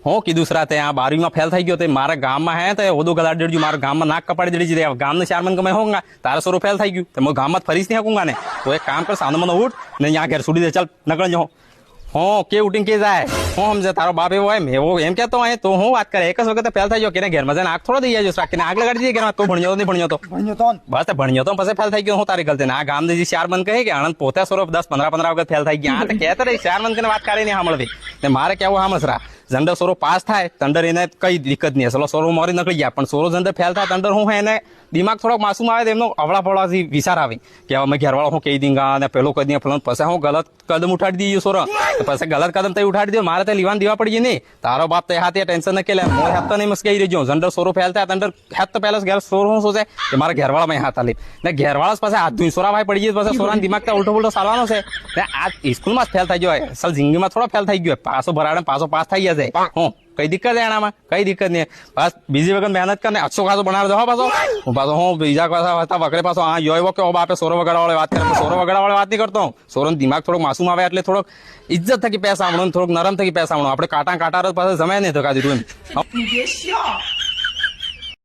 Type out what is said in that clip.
હું કીધું સરા તે આ 12वीમાં ફેલ થઈ ગયો તે મારા ગામમાં હે તો ઓદો ગલાડ દેડજો મારા ગામમાં નાક કપાડી દેડી દે ગામનો ચારમન કમે હોંગા તારા સોરો ફેલ થઈ ગયું તો હું ગામમાં ફરીશ નહીં હકુંગા ને તો એક કામ કર સાનો મને ઉઠ ને અહીંયા ઘેર છોડી દે ચાલ નકળ જો હો કે ઉઠીને કે જાય હું સમજે તારો બાપ એવો એમ એવો એમ કહેતો હોય તો હું વાત કરે એક જ વખત ફેલ થઈ ગયો કે ઘેરમાં જઈને આગ થોડો દઈ જાય રાખીને આગ લગાડી દઈએ ઘરમાં તો ભણ્યો નહીં ભણ્યો તો બસ ભણ્યો તો પછી ફેલ થઈ ગયો હું તારી ગલતી ને આ ગામ જે ચાર મન કહે કે આણંદ પોતે સોરો 10-15 વખત ફેલ થઈ ગયા તો કહેતા રહી ચાર મન વાત કરી નહીં સાંભળવી ને મારે કેવું સાંભળરા જંડર સોરો પાસ થાય તંડર એને કઈ દિક્કત નહીં ચલો સોરો મારી નીકળી ગયા પણ સોરો જંડર ફેલ થાય તંડર હું એને દિમાગ થોડોક માસૂમ આવે તો એમનો અવળા ફવળાથી વિચાર આવે કે અમે ઘેરવાળો હું કહી દઈંગા અને પેલો કહી દઈએ ફલન પછી હું ગલત કદમ ઉઠાડી દઈએ સોરો પછી ગલત કદમ તો ઉઠાડી દો મારે તો લીવાન દેવા પડી નહીં તારો બાપ તો હાથે ટેન્શન ન કેલે મોર હાથ તો નહીં મસ્કાઈ રહેજો જંડર સોરો ફેલ થાય તંડર હાથ તો પહેલા ઘેર સોરો હું સોચે કે મારા ઘેરવાળા મેં હાથ આલી ને ઘેરવાળા પાસે હાથ ધોઈ સોરા ભાઈ પડી જાય પછી સોરાનો દિમાગ તો ઉલટો ચાલવાનો છે ને આ સ્કૂલમાં જ ફેલ થઈ ગયો અસલ જિંદગીમાં થોડો ફેલ થઈ ગયો પાછો ભરાડે પાછો પાસ થઈ જાય હું કઈ દિક્કત છે એનામાં કઈ દિક્કત નહીં બસ બીજી વખત મહેનત કરીને અચ્છો ખાસો બનાવી દો પાછો હું પાછો હું બીજા પાછા હતા વગરે પાછો હા યો કે બાપે સોરો વગાડવા વાળી વાત કરે સોરો વગાડવા વાળી વાત નહીં કરતો સોરો દિમાગ થોડોક માસૂમ આવે એટલે થોડોક ઇજ્જત થકી પૈસા આવણો થોડોક નરમ થકી પૈસા આવણો આપણે કાંટા પાસે જમાય નહીં તો કાઢી એમ